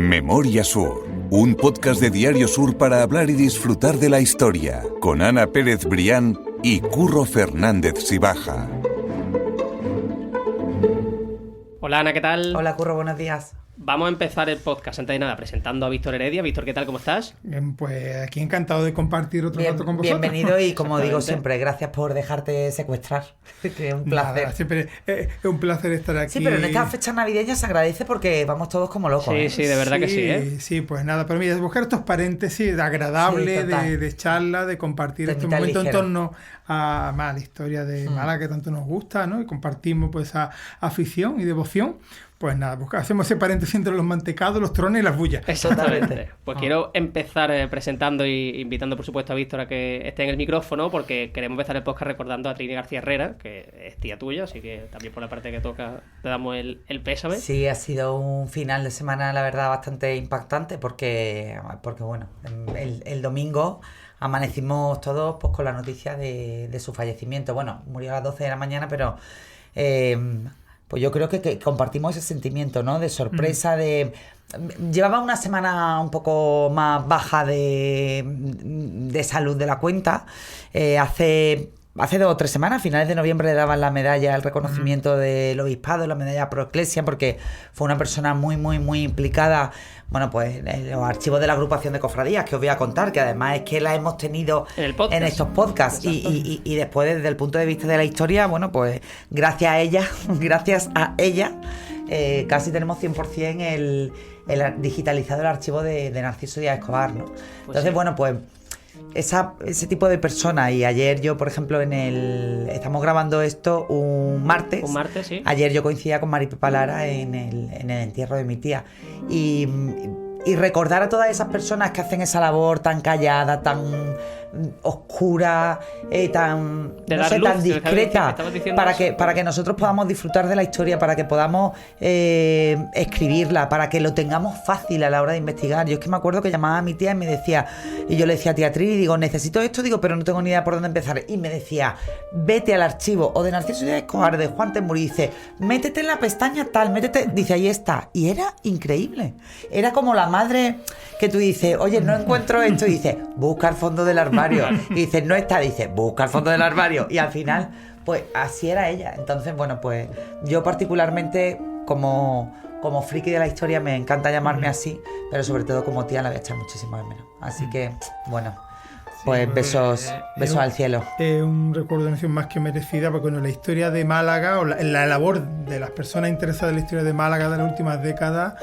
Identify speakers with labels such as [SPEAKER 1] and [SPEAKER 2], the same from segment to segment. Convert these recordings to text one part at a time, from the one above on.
[SPEAKER 1] Memoria Sur, un podcast de Diario Sur para hablar y disfrutar de la historia, con Ana Pérez Brián y Curro Fernández Sibaja.
[SPEAKER 2] Hola Ana, ¿qué tal?
[SPEAKER 3] Hola Curro, buenos días.
[SPEAKER 2] Vamos a empezar el podcast, antes de nada, presentando a Víctor Heredia. Víctor, ¿qué tal? ¿Cómo estás?
[SPEAKER 4] Bien, pues aquí encantado de compartir otro rato con vosotros.
[SPEAKER 3] Bienvenido y como digo siempre, gracias por dejarte secuestrar. Que es un placer.
[SPEAKER 4] Nada, siempre es un placer estar aquí.
[SPEAKER 3] Sí, pero en estas fechas navideñas se agradece porque vamos todos como locos.
[SPEAKER 2] Sí, de verdad que sí, ¿eh?
[SPEAKER 4] Sí, pues nada, pero mira, buscar estos paréntesis de agradable, de charla, de compartir estos momentos en torno a la historia de Málaga que tanto nos gusta, ¿no? Y compartimos pues esa afición y devoción. Pues nada, hacemos ese paréntesis entre los mantecados, los trones y las bullas.
[SPEAKER 2] Exactamente. Pues quiero empezar presentando y invitando, por supuesto, a Víctor a que esté en el micrófono, porque queremos empezar el podcast recordando a Trini García Herrera, que es tía tuya, así que también por la parte que toca te damos el pésame.
[SPEAKER 3] Sí, ha sido un final de semana, la verdad, bastante impactante, porque bueno, el domingo amanecimos todos pues con la noticia de su fallecimiento. Bueno, murió a las 12 de la mañana, pero... pues yo creo que compartimos ese sentimiento, ¿no? De sorpresa, Llevaba una semana un poco más baja de salud de la cuenta. Hace 2 o 3 semanas, a finales de noviembre, le daban la medalla, el reconocimiento del obispado, la medalla Pro Ecclesia, porque fue una persona muy, muy, muy implicada, bueno, pues en los archivos de la agrupación de cofradías, que os voy a contar, que además es que la hemos tenido en estos podcasts. Y después, desde el punto de vista de la historia, bueno, pues gracias a ella, casi tenemos 100% el digitalizado el archivo de Narciso Díaz Escobar, ¿no? Entonces, sí. Bueno, pues ese tipo de personas. Y ayer yo, por ejemplo, estamos grabando esto un martes.
[SPEAKER 2] Un martes, sí.
[SPEAKER 3] Ayer yo coincidía con Mari Pepa Lara en el entierro de mi tía. Y recordar a todas esas personas que hacen esa labor tan callada, tan oscura, tan discreta, para que nosotros podamos disfrutar de la historia, para que podamos escribirla, para que lo tengamos fácil a la hora de investigar. Yo es que me acuerdo que llamaba a mi tía y me decía, y yo le decía a tía Trini, digo, necesito esto, pero no tengo ni idea por dónde empezar, y me decía, vete al archivo o de Narciso Díaz Escobar, de Juan Temmuri, dice, métete en la pestaña tal, dice, ahí está. Y era increíble, era como la madre que tú dices, oye, no encuentro esto, y dice, busca al fondo del armario, y dice, no está, dice, busca al fondo del armario, y al final, pues así era ella. Entonces, bueno, pues yo particularmente, como friki de la historia, me encanta llamarme así, pero sobre todo como tía la voy a echar muchísimo de menos. Así que, bueno, pues besos al cielo.
[SPEAKER 4] Es un recuerdo de mención más que merecida, porque bueno, la historia de Málaga, o la labor de las personas interesadas en la historia de Málaga de las últimas décadas,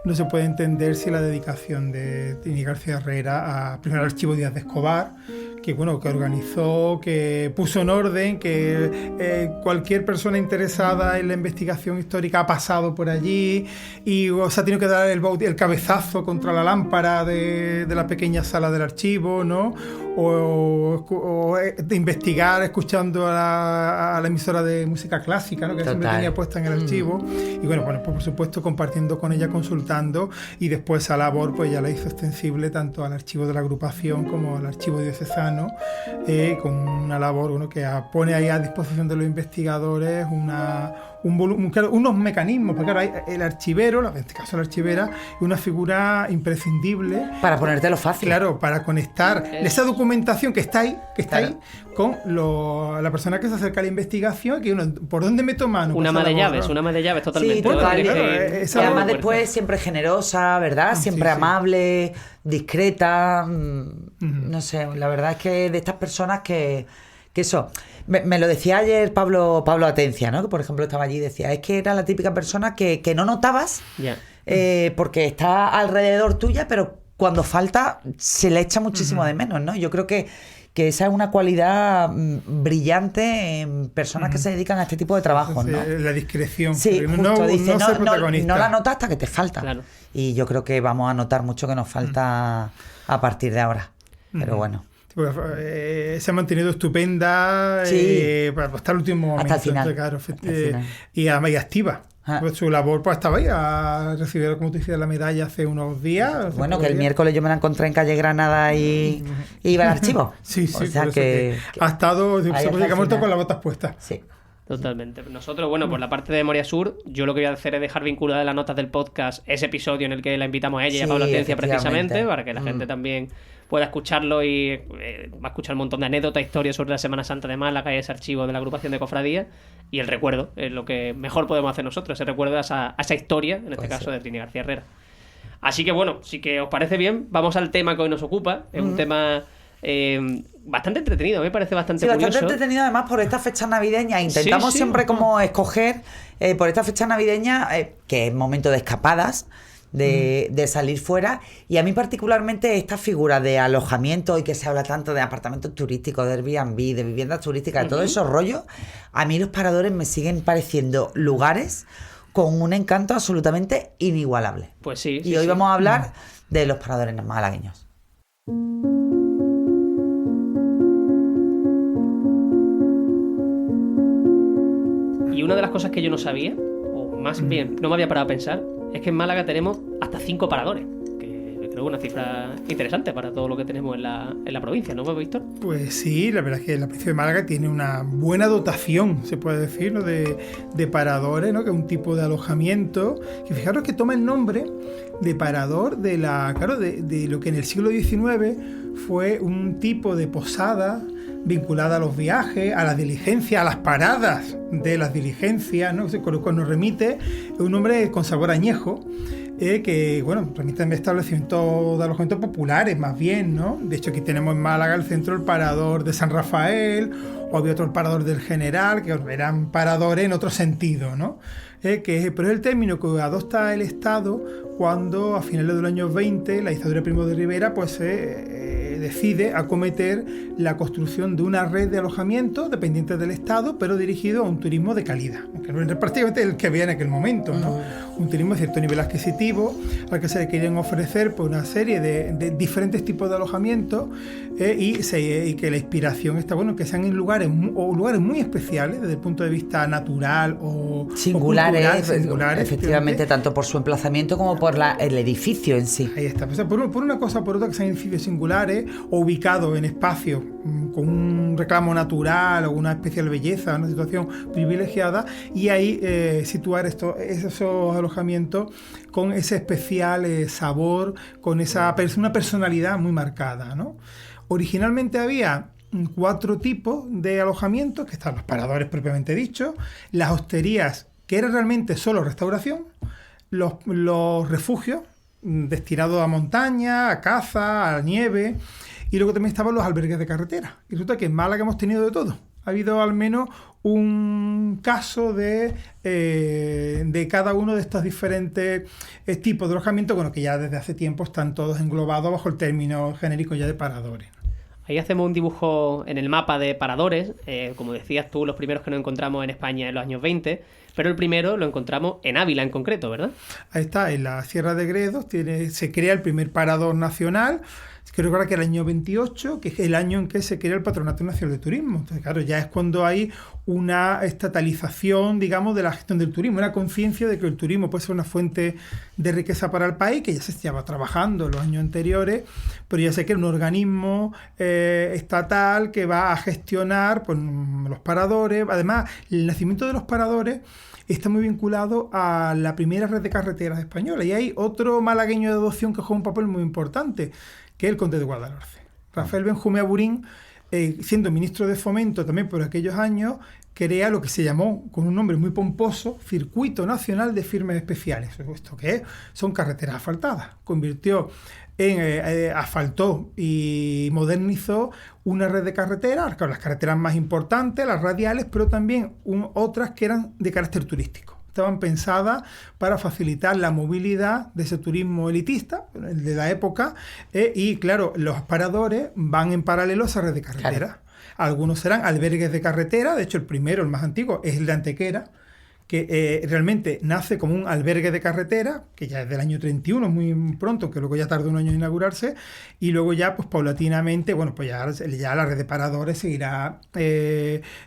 [SPEAKER 4] no se puede entender sin la dedicación de Trini García Herrera primero al archivo Díaz de Escobar, que organizó, que puso en orden, que cualquier persona interesada en la investigación histórica ha pasado por allí y ha tenido que dar el cabezazo contra la lámpara de la pequeña sala del archivo, ¿no? O de investigar escuchando a la emisora de música clásica, ¿no? Que siempre tenía puesta en el archivo. Y bueno, pues por supuesto compartiendo con ella, consultando, y después esa labor pues ya la hizo extensible tanto al archivo de la agrupación como al archivo diocesano, con una labor que pone ahí a disposición de los investigadores unos mecanismos, porque claro, el archivero, en este caso la archivera, es una figura imprescindible
[SPEAKER 3] para ponértelo fácil.
[SPEAKER 4] Claro, para conectar esa documentación que está ahí con la persona que se acerca a la investigación, que por dónde meto mano.
[SPEAKER 2] Una ama de llaves totalmente.
[SPEAKER 3] Sí, total. Y además después siempre generosa, ¿verdad? Siempre amable, discreta, no sé, la verdad es que de estas personas que eso... Me lo decía ayer Pablo Atencia, ¿no? Que por ejemplo estaba allí y decía, es que era la típica persona que no notabas, porque está alrededor tuya, pero cuando falta se le echa muchísimo de menos, ¿no? Yo creo que esa es una cualidad brillante en personas que se dedican a este tipo de trabajos, ¿no?
[SPEAKER 4] La discreción.
[SPEAKER 3] Sí, justo, dice, no la notas hasta que te falta.
[SPEAKER 2] Claro.
[SPEAKER 3] Y yo creo que vamos a notar mucho que nos falta a partir de ahora. Pero bueno.
[SPEAKER 4] Se ha mantenido estupenda hasta el último momento.
[SPEAKER 3] Hasta el final.
[SPEAKER 4] Claro, y activa. Pues su labor estaba ahí, ha recibido, como tú dices, la medalla hace unos días.
[SPEAKER 3] Bueno, que el miércoles yo me la encontré en calle Granada y iba al archivo.
[SPEAKER 4] Sí,
[SPEAKER 3] o sea que
[SPEAKER 4] ha estado, se puede que ha muerto con las botas puestas.
[SPEAKER 3] Sí.
[SPEAKER 2] Totalmente. Nosotros, bueno, por la parte de Moria Sur, yo lo que voy a hacer es dejar vinculada en las notas del podcast ese episodio en el que la invitamos a ella y a Pablo Atencia precisamente, para que la gente también pueda escucharlo y va a escuchar un montón de anécdotas, historias sobre la Semana Santa de Málaga y ese archivo de la agrupación de cofradías y el recuerdo, es lo que mejor podemos hacer nosotros, ese recuerdo a esa historia, en este caso de Trini García Herrera. Así que bueno, si que os parece bien, vamos al tema que hoy nos ocupa, es un tema... bastante entretenido, me parece bastante curioso.
[SPEAKER 3] Bastante entretenido además por estas fechas navideñas. Intentamos siempre como escoger por estas fechas navideñas, que es momento de escapadas, de salir fuera. Y a mí particularmente esta figura de alojamiento y que se habla tanto de apartamentos turísticos, de Airbnb, de viviendas turísticas, de todos esos rollos, a mí los paradores me siguen pareciendo lugares con un encanto absolutamente inigualable.
[SPEAKER 2] Pues sí.
[SPEAKER 3] Y hoy vamos a hablar de los paradores malagueños.
[SPEAKER 2] Y una de las cosas que yo no sabía, o más bien no me había parado a pensar, es que en Málaga tenemos hasta 5 paradores, que creo que es una cifra interesante para todo lo que tenemos en la provincia, ¿no, Víctor?
[SPEAKER 4] Pues sí, la verdad es que la provincia de Málaga tiene una buena dotación, se puede decir, ¿no? de paradores, ¿no? Que es un tipo de alojamiento, que fijaros que toma el nombre de parador de lo que en el siglo XIX fue un tipo de posada vinculada a los viajes, a las diligencias, a las paradas de las diligencias, ¿no? Con lo cual nos remite un nombre con sabor añejo, que, bueno, remite a establecimientos de alojamientos populares, más bien, ¿no? De hecho, aquí tenemos en Málaga el centro, el parador de San Rafael, o había otro, el parador del General, que eran paradores en otro sentido, ¿no? Pero es el término que adopta el Estado cuando, a finales de los años 20, la dictadura de Primo de Rivera, pues decide acometer la construcción de una red de alojamientos dependientes del Estado, pero dirigido a un turismo de calidad, que no era prácticamente el que había en aquel momento, ¿no? Un turismo de cierto nivel adquisitivo, al que se le querían ofrecer pues, una serie de diferentes tipos de alojamientos, y que la inspiración está, bueno, que sean en lugares muy especiales desde el punto de vista natural o
[SPEAKER 3] singulares,
[SPEAKER 4] efectivamente,
[SPEAKER 3] tanto por su emplazamiento como por el edificio en sí.
[SPEAKER 4] Ahí está, o sea, por una cosa o por otra, que sean edificios singulares o ubicados en espacios con un reclamo natural o una especial belleza, una situación privilegiada, y ahí situar esos alojamientos con ese especial sabor, con una personalidad muy marcada, ¿no? Originalmente había 4 tipos de alojamientos, que están los paradores propiamente dichos, las hosterías, que era realmente solo restauración, los refugios destinados a montaña, a caza, a la nieve, y luego también estaban los albergues de carretera. Y resulta que en Málaga hemos tenido de todo. Ha habido al menos un caso de cada uno de estos diferentes tipos de alojamiento, bueno, que ya desde hace tiempo están todos englobados bajo el término genérico ya de paradores.
[SPEAKER 2] Ahí hacemos un dibujo en el mapa de paradores, como decías tú, los primeros que nos encontramos en España en los años 20, pero el primero lo encontramos en Ávila en concreto, ¿verdad? Ahí
[SPEAKER 4] está, en la Sierra de Gredos se crea el primer parador nacional, creo que era el año 28, que es el año en que se crea el Patronato Nacional de Turismo. Entonces, claro, ya es cuando hay una estatalización, digamos, de la gestión del turismo, una conciencia de que el turismo puede ser una fuente de riqueza para el país, que ya se estaba trabajando en los años anteriores, pero ya se crea un organismo estatal que va a gestionar pues, los paradores. Además, el nacimiento de los paradores está muy vinculado a la primera red de carreteras española, y hay otro malagueño de adopción que juega un papel muy importante, que es el conde de Guadalhorce. Rafael Benjumea Burín, siendo ministro de Fomento también por aquellos años, crea lo que se llamó, con un nombre muy pomposo, Circuito Nacional de Firmes Especiales. ¿Esto qué es? Son carreteras asfaltadas. Asfaltó y modernizó una red de carreteras, las carreteras más importantes, las radiales, pero también otras que eran de carácter turístico. Estaban pensadas para facilitar la movilidad de ese turismo elitista de la época, y claro, los paradores van en paralelo a esa red de carretera. Claro. Algunos serán albergues de carretera, de hecho el primero, el más antiguo, es el de Antequera, que realmente nace como un albergue de carretera, que ya es del año 31, muy pronto, que luego ya tardó un año en inaugurarse, y luego ya, pues paulatinamente, bueno, pues ya la red de paradores seguirá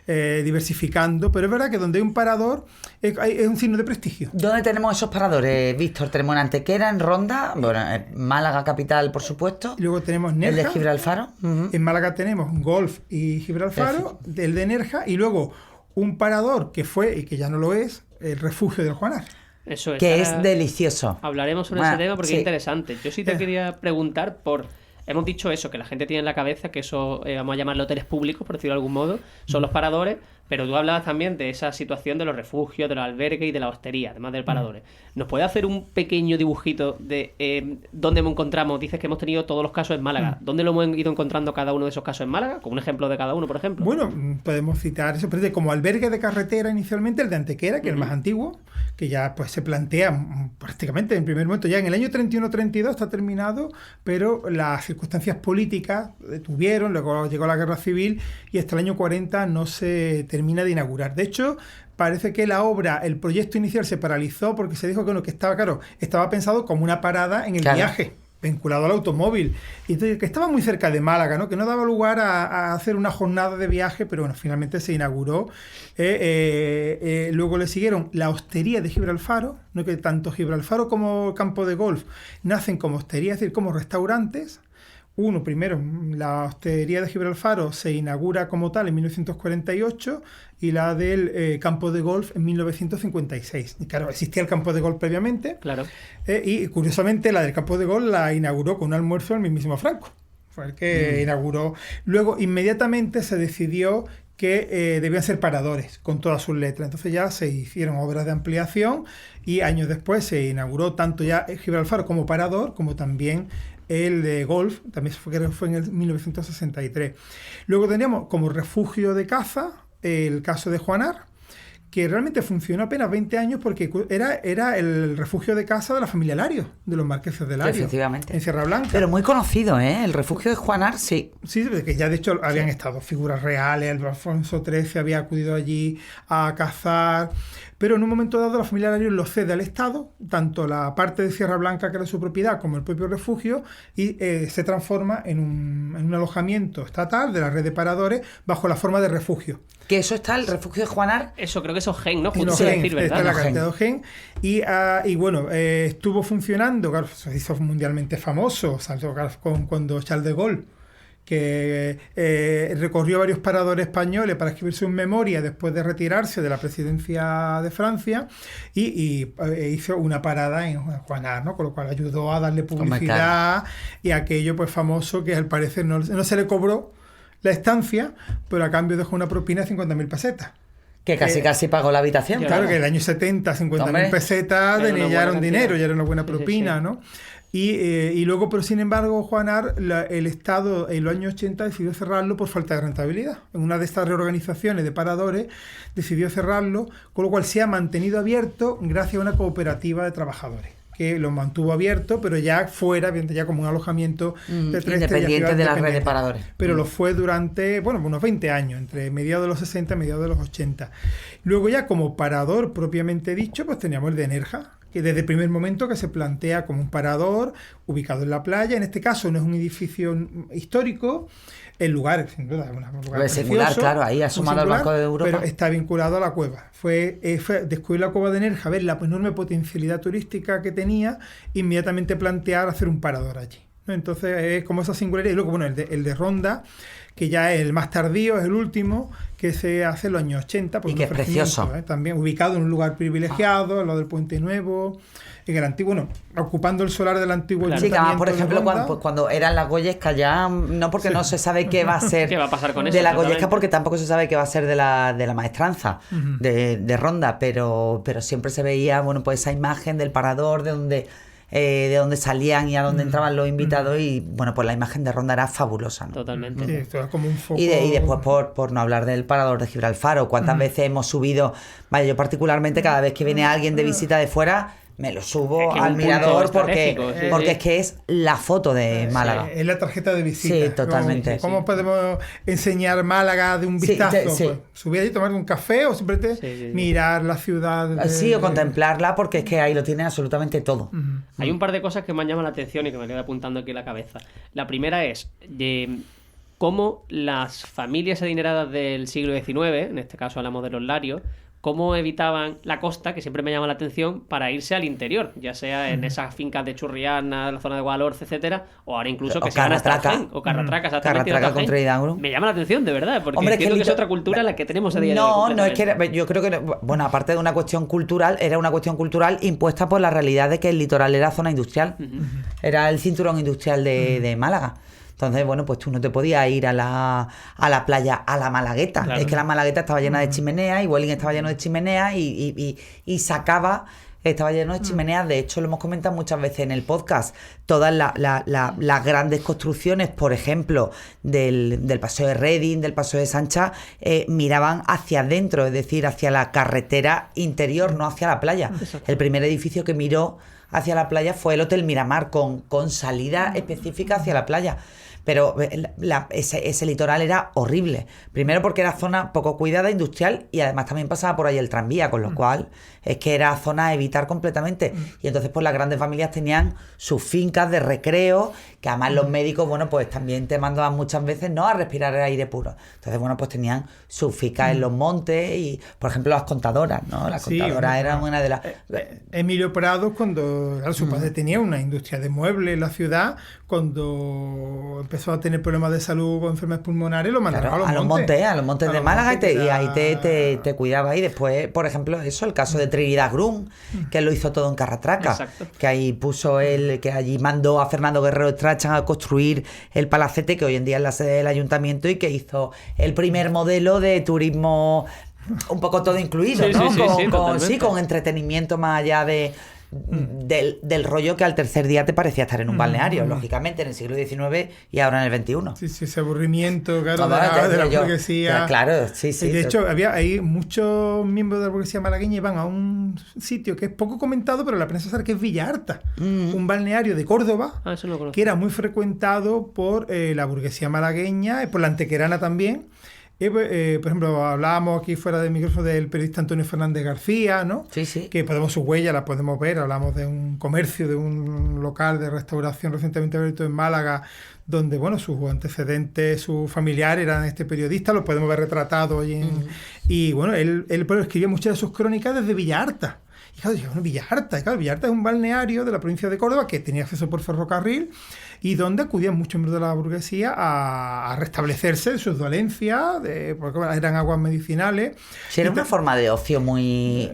[SPEAKER 4] diversificando, pero es verdad que donde hay un parador es un signo de prestigio.
[SPEAKER 3] ¿Dónde tenemos esos paradores, Víctor? Tenemos en Antequera, en Ronda, bueno, en Málaga capital, por supuesto.
[SPEAKER 4] Y luego tenemos Nerja.
[SPEAKER 3] El de Gibralfaro.
[SPEAKER 4] En Málaga tenemos Golf y Gibralfaro, el de Nerja, y luego un parador que fue, y que ya no lo es, el refugio del Juanar.
[SPEAKER 2] Eso es.
[SPEAKER 3] Que es delicioso.
[SPEAKER 2] Hablaremos sobre ese tema porque
[SPEAKER 3] sí.
[SPEAKER 2] es interesante. Yo sí te quería preguntar por... Hemos dicho eso, que la gente tiene en la cabeza que eso, vamos a llamarlo hoteles públicos, por decirlo de algún modo, son los paradores, pero tú hablabas también de esa situación de los refugios, de los albergues y de la hostería, además del paradores. ¿Nos puede hacer un pequeño dibujito de dónde nos encontramos? Dices que hemos tenido todos los casos en Málaga. ¿Dónde lo hemos ido encontrando cada uno de esos casos en Málaga? Con un ejemplo de cada uno, por ejemplo.
[SPEAKER 4] Bueno, podemos citar eso, pero como albergue de carretera inicialmente, el de Antequera, que es el más antiguo, que ya pues se plantea prácticamente en primer momento, ya en el año 31-32 está terminado, pero las circunstancias políticas detuvieron, luego llegó la guerra civil y hasta el año 40 no se termina de inaugurar. De hecho, parece que la obra, el proyecto inicial se paralizó porque se dijo que lo que estaba, claro, estaba pensado como una parada en el viaje, vinculado al automóvil. Y entonces, que estaba muy cerca de Málaga, ¿no? Que no daba lugar a hacer una jornada de viaje, pero bueno, finalmente se inauguró. Luego le siguieron la hostería de Gibralfaro, ¿no? Que tanto Gibralfaro como Campo de Golf nacen como hostería, es decir, como restaurantes. Primero, la hostería de Gibralfaro se inaugura como tal en 1948 y la del campo de golf en 1956. Y claro, existía el campo de golf previamente.
[SPEAKER 2] Claro.
[SPEAKER 4] Y curiosamente la del campo de golf la inauguró con un almuerzo el mismísimo Franco. Fue el que inauguró. Luego, inmediatamente se decidió que debían ser paradores con todas sus letras. Entonces ya se hicieron obras de ampliación y años después se inauguró tanto ya Gibralfaro como parador, como también el de golf, también fue en el 1963. Luego teníamos como refugio de caza el caso de Juanar, que realmente funcionó apenas 20 años porque era el refugio de caza de la familia Larios, de los marqueses de Larios.
[SPEAKER 3] Efectivamente.
[SPEAKER 4] En Sierra Blanca.
[SPEAKER 3] Pero muy conocido, ¿eh? El refugio de Juanar, sí.
[SPEAKER 4] Sí, que ya de hecho habían estado figuras reales, el Alfonso XIII había acudido allí a cazar, pero en un momento dado la familia Larios lo cede al Estado, tanto la parte de Sierra Blanca que era su propiedad como el propio refugio, y se transforma en un alojamiento estatal de la red de paradores bajo la forma de refugio.
[SPEAKER 3] Que eso está, el refugio de Juanar.
[SPEAKER 2] Eso creo que es Ojén, ¿no?
[SPEAKER 4] Justo decir, ¿verdad? Está en la carretera de Ojén. Y bueno, estuvo funcionando, claro, se hizo mundialmente famoso, cuando Charles de Gaulle, que recorrió varios paradores españoles para escribir sus memorias después de retirarse de la presidencia de Francia y hizo una parada en Juanar, ¿no? Con lo cual ayudó a darle publicidad y aquello pues famoso que al parecer no se le cobró la estancia, pero a cambio dejó una propina de 50.000 pesetas.
[SPEAKER 3] Que casi pagó la habitación.
[SPEAKER 4] Claro, que en el año 70, 50.000 pesetas ya era un dinero, ya era una buena propina,
[SPEAKER 2] sí.
[SPEAKER 4] ¿no? Y luego, pero sin embargo, Juanar, el Estado en los años 80 decidió cerrarlo por falta de rentabilidad. En una de estas reorganizaciones de paradores decidió cerrarlo, con lo cual se ha mantenido abierto gracias a una cooperativa de trabajadores que lo mantuvo abierto, pero ya fuera, ya como un alojamiento de 3
[SPEAKER 3] independiente de la red de paradores.
[SPEAKER 4] Pero lo fue durante, unos 20 años, entre mediados de los 60 y mediados de los 80. Luego ya como parador propiamente dicho, pues teníamos el de Nerja, que desde el primer momento que se plantea como un parador ubicado en la playa. En este caso no es un edificio histórico, el lugar, sin duda, es un lugar precioso,
[SPEAKER 3] singular, claro, ahí asomado al Banco de Europa.
[SPEAKER 4] Pero está vinculado a la cueva. Fue descubrir la cueva de Nerja, ver la enorme potencialidad turística que tenía, inmediatamente plantear hacer un parador allí, ¿no? Entonces es como esa singularidad. Y luego, bueno, el de Ronda, que ya es el más tardío, es el último, que se hace en los años 80.
[SPEAKER 3] Y que es precioso.
[SPEAKER 4] También ubicado en un lugar privilegiado, al lado del Puente Nuevo, en el antiguo, ocupando el solar del antiguo
[SPEAKER 3] ayuntamiento. Sí, por ejemplo, cuando eran las Goyescas ya, no porque no se sabe qué va a ser
[SPEAKER 2] ¿Qué va a pasar con
[SPEAKER 3] de
[SPEAKER 2] eso,
[SPEAKER 3] la Goyesca, porque tampoco se sabe qué va a ser de la maestranza de Ronda, pero siempre se veía, pues esa imagen del parador de donde salían y a donde entraban los invitados y pues la imagen de Ronda era fabulosa, ¿no?
[SPEAKER 2] Totalmente.
[SPEAKER 4] Sí, esto es como un foco...
[SPEAKER 3] Y después por no hablar del parador de Gibralfaro, cuántas veces hemos subido, yo particularmente cada vez que viene alguien de visita de fuera me lo subo al mirador porque es que es la foto de Málaga.
[SPEAKER 4] Es la tarjeta de visita.
[SPEAKER 3] Sí, totalmente.
[SPEAKER 4] ¿Cómo podemos enseñar Málaga de un vistazo? Pues, subir allí, tomar un café o simplemente mirar la ciudad.
[SPEAKER 3] Sí, o contemplarla porque es que ahí lo tiene absolutamente todo.
[SPEAKER 2] Hay un par de cosas que me han llamado la atención y que me quedo apuntando aquí en la cabeza. La primera es de cómo las familias adineradas del siglo XIX, en este caso hablamos de los Larios, cómo evitaban la costa, que siempre me llama la atención, para irse al interior, ya sea en esas fincas de Churriana, la zona de Guadalhorce, etcétera, o ahora incluso que se van hasta Jaén, o Carratraca, exactamente.
[SPEAKER 3] Carratraca con Treidanuro.
[SPEAKER 2] Me llama la atención, de verdad, porque
[SPEAKER 3] Hombre,
[SPEAKER 2] entiendo que es otra cultura la que tenemos a día de hoy.
[SPEAKER 3] No, es que yo creo que, bueno, aparte de una cuestión cultural, era una cuestión cultural impuesta por la realidad de que el litoral era zona industrial. Era el cinturón industrial de Málaga. Entonces, bueno, pues tú no te podías ir a la playa, a la Malagueta. Claro. Es que la Malagueta estaba llena de chimeneas y Welling estaba lleno de chimeneas y sacaba... Estaba lleno de chimeneas. De hecho, lo hemos comentado muchas veces en el podcast. Todas las grandes construcciones, por ejemplo, del Paseo de Reding, del Paseo de Sancha, miraban hacia adentro, es decir, hacia la carretera interior, no hacia la playa. Exacto. El primer edificio que miró hacia la playa fue el Hotel Miramar, con salida específica hacia la playa. Pero ese litoral era horrible. Primero porque era zona poco cuidada, industrial, y además también pasaba por ahí el tranvía, con lo cual es que era zona a evitar completamente. Y entonces pues las grandes familias tenían sus fincas de recreo, que además los médicos, bueno, pues también te mandaban muchas veces, ¿no?, a respirar el aire puro. Entonces, bueno, pues tenían sus fincas en los montes y, por ejemplo, las contadoras, ¿no? Las contadoras eran una de las...
[SPEAKER 4] Emilio Prados, cuando su padre tenía una industria de muebles en la ciudad, cuando empezó a tener problemas de salud con enfermedades pulmonares, lo mandaron a los montes de Málaga, y ahí te cuidaba. Y después, por ejemplo, eso, el caso de Trinidad Grun, que lo hizo todo en Carratraca. Exacto. Que ahí puso que allí mandó a Fernando Guerrero Strachan a construir el palacete, que hoy en día es la sede del ayuntamiento, y que hizo el primer modelo de turismo un poco todo incluido, ¿no? Con entretenimiento más allá del rollo que al tercer día te parecía estar en un balneario, lógicamente, en el siglo XIX y ahora en el XXI. Sí, ese aburrimiento, claro, de la burguesía.
[SPEAKER 3] Claro, sí.
[SPEAKER 4] De hecho, hay muchos miembros de la burguesía malagueña y van a un sitio que es poco comentado, pero la prensa sabe que es Villa Arta, un balneario de Córdoba,
[SPEAKER 2] eso no lo conozco,
[SPEAKER 4] que era muy frecuentado por la burguesía malagueña y por la antequerana también. Por ejemplo, hablábamos aquí fuera del micrófono del periodista Antonio Fernández García, ¿no?
[SPEAKER 3] Sí.
[SPEAKER 4] Que podemos, su huella la podemos ver. Hablamos de un comercio, de un local de restauración recientemente abierto en Málaga, donde, bueno, sus antecedentes, sus familiares eran este periodista, lo podemos ver retratado hoy y bueno, él escribía muchas de sus crónicas desde Villa Arta. Y claro, Villa Arta es un balneario de la provincia de Córdoba que tenía acceso por ferrocarril y donde acudían muchos miembros de la burguesía a restablecerse de sus dolencias, porque eran aguas medicinales. Sí,
[SPEAKER 3] era una forma de ocio muy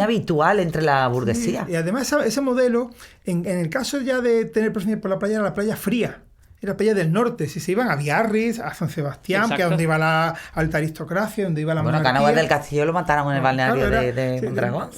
[SPEAKER 3] habitual entre la burguesía.
[SPEAKER 4] Sí, y además ese modelo, en el caso ya de tener presencia por la playa, era la playa fría. Era playa del norte, si se iban a Biarritz, a San Sebastián, que es donde iba la alta aristocracia, donde iba la monarquía.
[SPEAKER 3] Bueno, Cánovas del Castillo lo mataron en el balneario de Mondragón.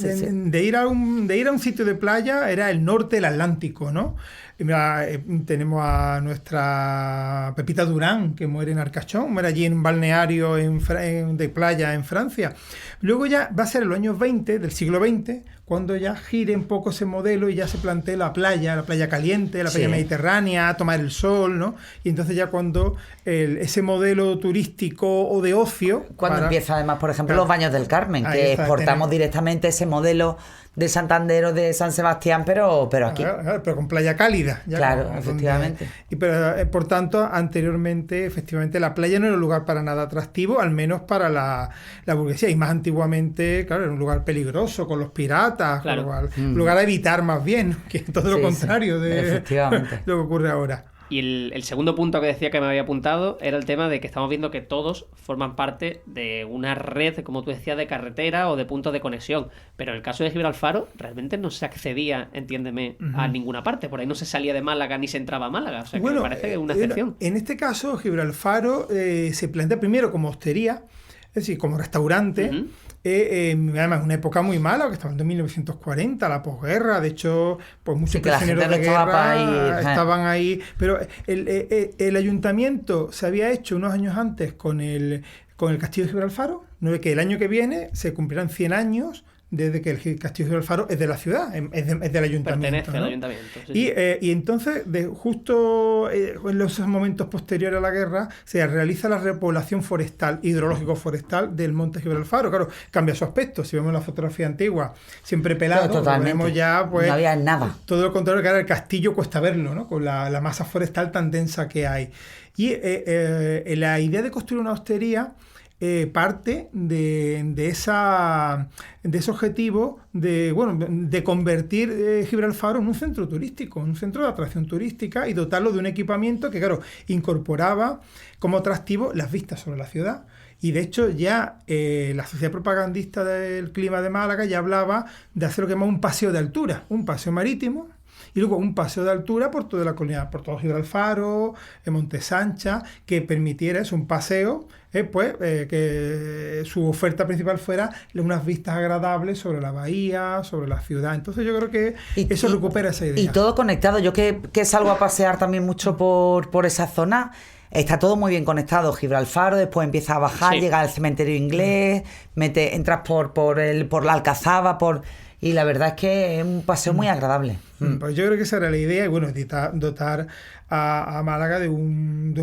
[SPEAKER 4] De ir a un sitio de playa era el norte, el Atlántico, ¿no? Y mira, tenemos a nuestra Pepita Durán, que muere en Arcachón, muere allí en un balneario de playa en Francia. Luego ya va a ser en los años 20, del siglo XX, cuando ya gire un poco ese modelo y ya se plantee la playa caliente, la playa mediterránea, tomar el sol, ¿no? Y entonces ya cuando ese modelo turístico o de ocio...
[SPEAKER 3] Cuando empieza además, por ejemplo, los Baños del Carmen, que exportamos directamente ese modelo de Santander o de San Sebastián, pero aquí.
[SPEAKER 4] Claro, pero con playa cálida.
[SPEAKER 3] Claro, efectivamente.
[SPEAKER 4] Pero por tanto, anteriormente, efectivamente, la playa no era un lugar para nada atractivo, al menos para la burguesía. Y más antiguamente, claro, era un lugar peligroso, con los piratas, claro. Un lugar a evitar más bien, que todo lo contrario de lo que ocurre ahora.
[SPEAKER 2] Y el segundo punto que decía que me había apuntado era el tema de que estamos viendo que todos forman parte de una red, como tú decías, de carretera o de puntos de conexión. Pero en el caso de Gibralfaro, realmente no se accedía, entiéndeme, a ninguna parte. Por ahí no se salía de Málaga ni se entraba a Málaga. O sea, que me parece una excepción.
[SPEAKER 4] En este caso, Gibralfaro se plantea primero como hostería, es decir, como restaurante. Además, una época muy mala, que estaba en 1940, la posguerra. De hecho, pues muchos prisioneros de guerra estaban ahí. Pero el ayuntamiento se había hecho unos años antes con el Castillo de Gibralfaro, que el año que viene se cumplirán 100 años desde que el Castillo de Gibralfaro es de la ciudad, es del ayuntamiento. Pertenece al ayuntamiento. Sí. Y entonces, justo en los momentos posteriores a la guerra, se realiza la repoblación forestal, hidrológico-forestal del monte Gibralfaro. Claro, cambia su aspecto. Si vemos la fotografía antigua, siempre pelado, vemos ya, pues,
[SPEAKER 3] no había nada.
[SPEAKER 4] Todo lo contrario, que ahora el castillo cuesta verlo, ¿no? Con la masa forestal tan densa que hay. Y la idea de construir una hostería parte de ese objetivo de convertir Gibralfaro en un centro turístico, un centro de atracción turística y dotarlo de un equipamiento que, claro, incorporaba como atractivo las vistas sobre la ciudad. Y de hecho ya la Sociedad Propagandista del Clima de Málaga ya hablaba de hacer lo que llamaba un paseo de altura, un paseo marítimo, y luego un paseo de altura por toda la colina, por todo Gibralfaro, Monte Sancha, que permitiera un paseo, que su oferta principal fuera unas vistas agradables sobre la bahía, sobre la ciudad. Entonces yo creo que eso recupera esa idea.
[SPEAKER 3] Y todo conectado. Yo que salgo a pasear también mucho por esa zona, está todo muy bien conectado. Gibralfaro, después empieza a bajar, llega al cementerio inglés, entras por la Alcazaba, y la verdad es que es un paseo muy agradable.
[SPEAKER 4] Pues yo creo que esa era la idea, y bueno, dotar a Málaga de un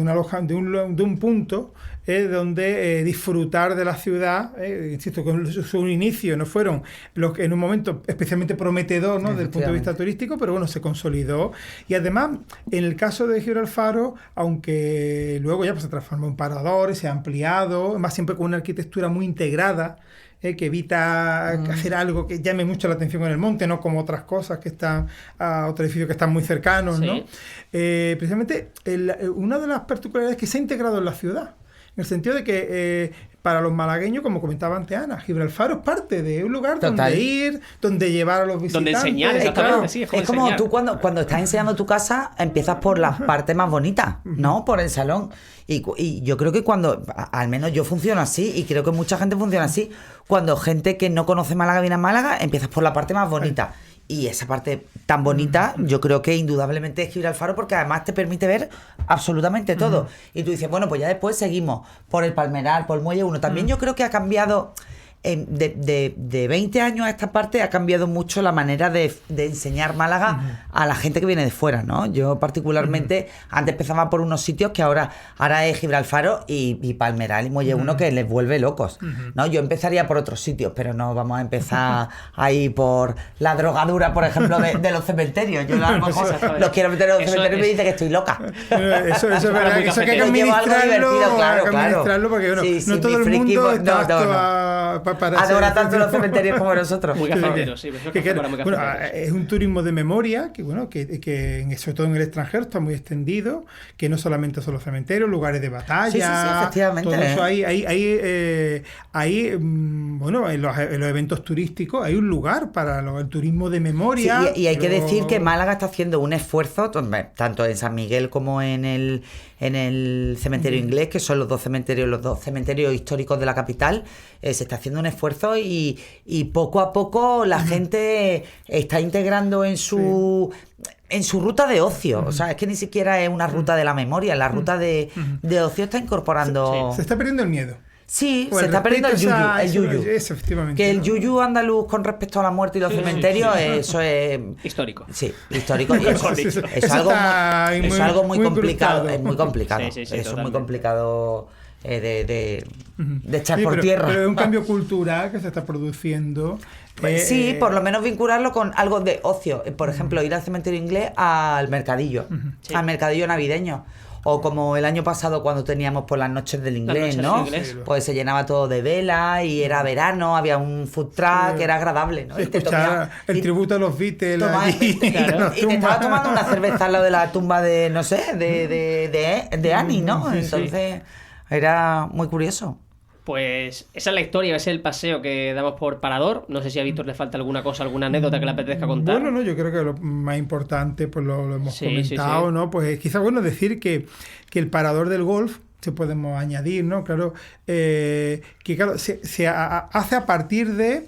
[SPEAKER 4] punto donde disfrutar de la ciudad. Insisto, con su inicio no fueron en un momento especialmente prometedor, ¿no?, desde el punto de vista turístico, pero bueno, se consolidó. Y además, en el caso de Gibralfaro, aunque luego ya se transformó en parador y se ha ampliado, más siempre con una arquitectura muy integrada, que evita hacer algo que llame mucho la atención en el monte, no como otras cosas que están, otros edificios que están muy cercanos, ¿no? Precisamente una de las particularidades es que se ha integrado en la ciudad, en el sentido de que para los malagueños, como comentaba antes Ana, Gibralfaro es parte de un lugar donde ir, donde llevar a los visitantes.
[SPEAKER 2] Donde enseñar, exactamente.
[SPEAKER 3] Claro,
[SPEAKER 2] sí,
[SPEAKER 3] es como tú cuando estás enseñando tu casa, empiezas por la parte más bonita, ¿no? Por el salón. Y yo creo que al menos yo funciono así, y creo que mucha gente funciona así, cuando gente que no conoce Málaga viene a Málaga, empiezas por la parte más bonita. Y esa parte tan bonita, yo creo que indudablemente es Gibralfaro, porque además te permite ver absolutamente todo. Y tú dices, bueno, pues ya después seguimos por el Palmeral, por el Muelle 1. También yo creo que ha cambiado, de 20 años a esta parte, ha cambiado mucho la manera de enseñar Málaga a la gente que viene de fuera, ¿no? Yo particularmente, antes empezaba por unos sitios que ahora es Gibralfaro y Palmeral y Muelle 1, que les vuelve locos, ¿no? Yo empezaría por otros sitios, pero no vamos a empezar ahí por la drogadura, por ejemplo, de los cementerios. Yo a lo mejor los quiero meter en los cementerios y me dice que estoy loca.
[SPEAKER 4] Eso es verdad, eso hay que administrarlo, porque bueno, no todo el mundo está apto
[SPEAKER 3] adora tanto los cementerios como nosotros.
[SPEAKER 2] Muy cafeteros, sí.
[SPEAKER 4] Es un turismo de memoria que sobre todo en el extranjero está muy extendido, que no solamente son los cementerios, lugares de batalla.
[SPEAKER 3] Sí, efectivamente.
[SPEAKER 4] Todo eso en los eventos turísticos hay un lugar para el turismo de memoria.
[SPEAKER 3] Sí, y hay que decir que Málaga está haciendo un esfuerzo, tanto en San Miguel como en el cementerio inglés, que son los dos cementerios históricos de la capital. Se está haciendo un esfuerzo y poco a poco la gente está integrando en su ruta de ocio. O sea, es que ni siquiera es una ruta de la memoria, la ruta de ocio está incorporando...
[SPEAKER 4] Se está perdiendo el miedo.
[SPEAKER 3] Sí, se está perdiendo el yuyu.
[SPEAKER 4] Eso, efectivamente.
[SPEAKER 3] Que el yuyu andaluz con respecto a la muerte y los cementerios, eso es...
[SPEAKER 2] Histórico.
[SPEAKER 3] Sí, histórico. Y eso es algo muy complicado. Es muy complicado.
[SPEAKER 2] Sí,
[SPEAKER 3] eso es
[SPEAKER 2] totalmente.
[SPEAKER 3] muy complicado de echar por tierra.
[SPEAKER 4] Pero es un cambio cultural que se está produciendo.
[SPEAKER 3] Sí, por lo menos vincularlo con algo de ocio. Por ejemplo, ir al cementerio inglés al mercadillo, al mercadillo navideño. O como el año pasado cuando teníamos por las noches del inglés, ¿no? Pues se llenaba todo de vela y era verano, había un food truck que era agradable, ¿no?
[SPEAKER 4] Escuchar el tributo a los Beatles
[SPEAKER 3] y te estaba tomando una cerveza al lado de la tumba de, no sé, de Annie, ¿no? Entonces era muy curioso.
[SPEAKER 2] Pues esa es la historia, ese es el paseo que damos por Parador. No sé si a Víctor le falta alguna cosa, alguna anécdota que le apetezca contar.
[SPEAKER 4] Bueno, yo creo que lo más importante pues lo hemos comentado, ¿no? Pues quizás decir que el Parador del golf se podemos añadir, ¿no? Claro, que claro, se hace a partir de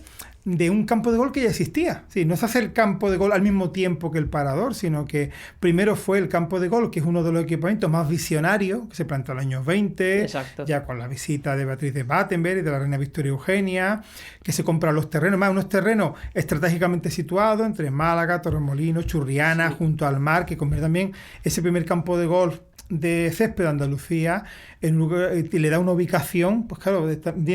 [SPEAKER 4] un campo de golf que ya existía. Sí, no se hace el campo de golf al mismo tiempo que el Parador, sino que primero fue el campo de golf, que es uno de los equipamientos más visionarios, que se plantó en los años 20,
[SPEAKER 2] Exacto.
[SPEAKER 4] Ya con la visita de Beatriz de Battenberg y de la reina Victoria Eugenia, que se compraron los terrenos, más unos terrenos estratégicamente situados entre Málaga, Torremolinos, Churriana, junto al mar, que convierte también ese primer campo de golf de césped de Andalucía en un lugar, y le da una ubicación, pues claro,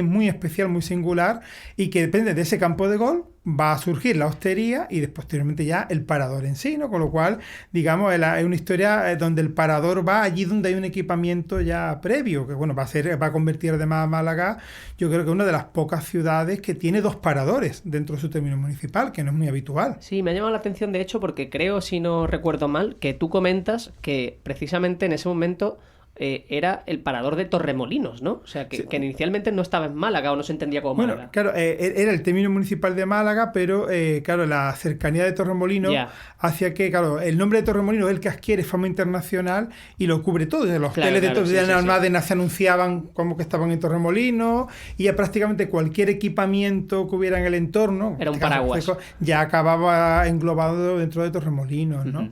[SPEAKER 4] muy especial, muy singular, y que depende de ese campo de golf, va a surgir la hostería y después, posteriormente ya el parador en sí, ¿no? Con lo cual, digamos, es una historia donde el parador va allí donde hay un equipamiento ya previo, que bueno, va a convertir además a Málaga, yo creo que una de las pocas ciudades que tiene 2 paradores dentro de su término municipal, que no es muy habitual.
[SPEAKER 2] Sí, me ha llamado la atención, de hecho, porque creo, si no recuerdo mal, que tú comentas que precisamente en ese momento era el parador de Torremolinos, ¿no? O sea, que inicialmente no estaba en Málaga o no se entendía como Málaga.
[SPEAKER 4] Bueno, claro, era el término municipal de Málaga, pero claro, la cercanía de Torremolinos hacía que, claro, el nombre de Torremolinos es el que adquiere fama internacional y lo cubre todo. Los hoteles de Almádena se anunciaban como que estaban en Torremolinos y ya prácticamente cualquier equipamiento que hubiera en el entorno,
[SPEAKER 2] era un paraguas,
[SPEAKER 4] ya acababa englobado dentro de Torremolinos, ¿no?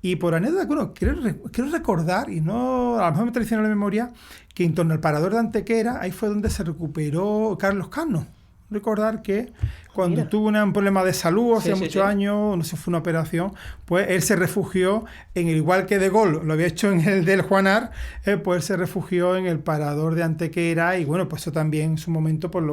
[SPEAKER 4] Y por anécdota, bueno, quiero recordar, y no, a lo mejor me traiciona la memoria, que en torno al parador de Antequera, ahí fue donde se recuperó Carlos Cano. Recordar que cuando tuvo un problema de salud hace muchos años, no sé, fue una operación, pues él se refugió en el, igual que De Gaulle lo había hecho en el del Juanar, pues él se refugió en el parador de Antequera y bueno, pues eso también en su momento pues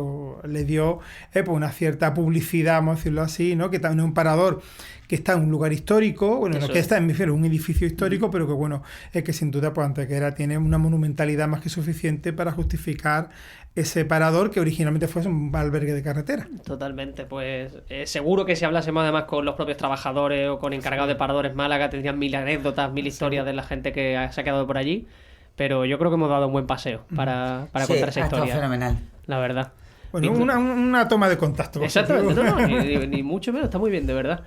[SPEAKER 4] le dio pues una cierta publicidad, vamos a decirlo así, ¿no? Que también es un parador que está en un lugar histórico, bueno, no que está en un edificio histórico, pero que bueno, es que sin duda pues Antequera tiene una monumentalidad más que suficiente para justificar ese parador que originalmente fue un albergue de carretera.
[SPEAKER 2] Totalmente, pues seguro que si hablásemos además con los propios trabajadores o con encargados de paradores Málaga tendrían 1000 anécdotas, 1000 historias de la gente que se ha quedado por allí, pero yo creo que hemos dado un buen paseo para contar esa historia.
[SPEAKER 3] Sí, fenomenal.
[SPEAKER 2] La verdad.
[SPEAKER 4] Bueno, una toma de contacto.
[SPEAKER 2] Exactamente, ni mucho menos, está muy bien, de verdad.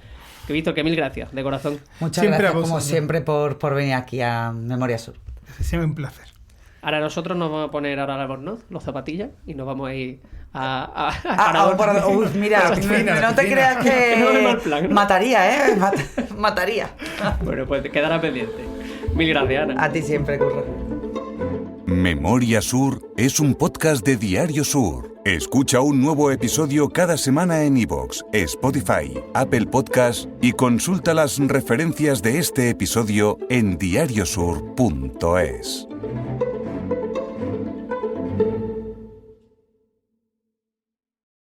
[SPEAKER 2] Que Víctor, que 1000 gracias, de corazón.
[SPEAKER 3] Muchas gracias, como siempre, por venir aquí a Memoria Sur.
[SPEAKER 4] Siempre un placer.
[SPEAKER 2] Ahora nosotros nos vamos a poner ahora albornoz, los zapatillas, y nos vamos a ir
[SPEAKER 3] mira, no te creas que
[SPEAKER 2] plan, ¿no?
[SPEAKER 3] Mataría, mataría.
[SPEAKER 2] Bueno, pues quedará pendiente. 1000 gracias, Ana.
[SPEAKER 3] A ti siempre, Curro.
[SPEAKER 1] Memoria Sur es un podcast de Diario Sur. Escucha un nuevo episodio cada semana en iVoox, Spotify, Apple Podcasts y consulta las referencias de este episodio en diariosur.es.